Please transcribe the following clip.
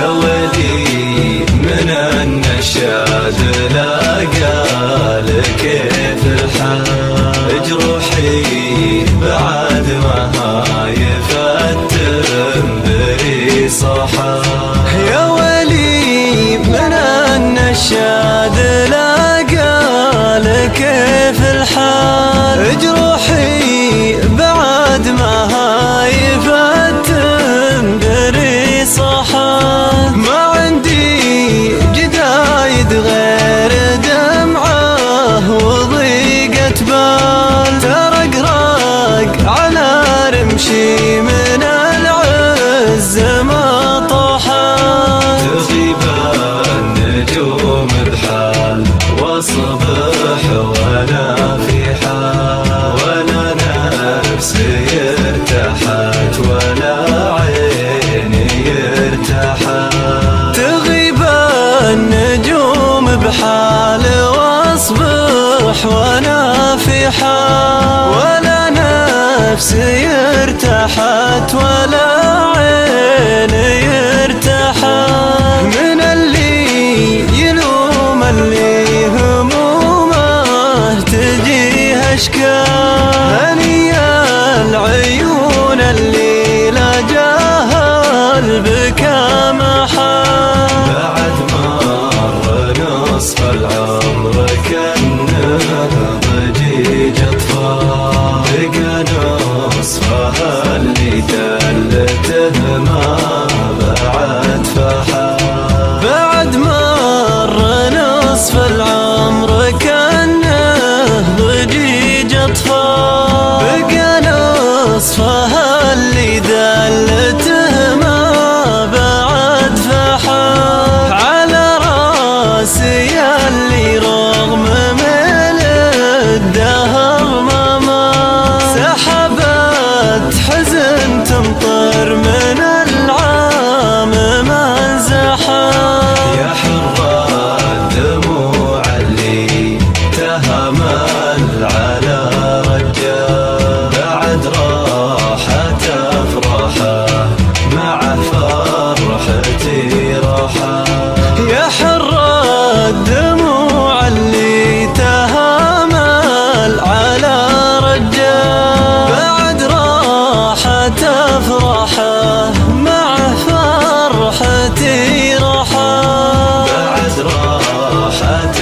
يا ولي من النشاد لاقى كيف الحال، جروحي بعد ما يفتم بريصها. يا ولي من النشاد لاقى كيف الحال، جروحي بعد ما يفتم بريصها. ما عندي جدايد غير دمعه وضيقة بال، ترقرق على رمشي من العز ما طاحا. تغيب النجوم بحال واصبح وانا في حال، ولا نفسي ارتاحت ولا عيني ارتاحت. تغيب النجوم بحال واصبح وانا في حال، ولا نفسي ارتاحت ولا عيني ارتاحت. من اللي يلوم اللي همومه تجيه اشكال، هني العيون اللي لا جاهل بكى محال. بعد مر نصف العمر كأنه ضجيج اطفال، بقى نصفها اللي دلته ما بعد فحال. بعد مر نصف العمر كأنه ضجيج اطفال، بقى نصفها اللي دلته ما بعد فحال. على راسي اللي رغم من الدهر ما سحبت حزن تمطر من العام ما انزحت. يا حر الدموع اللي تهمل على رجال، بعد راحت افراحه مع فرحتي راحه. يا حر الدموع اللي تهمل على رجال، بعد راحت افراحه مع فرحتي راحه. بعد راحت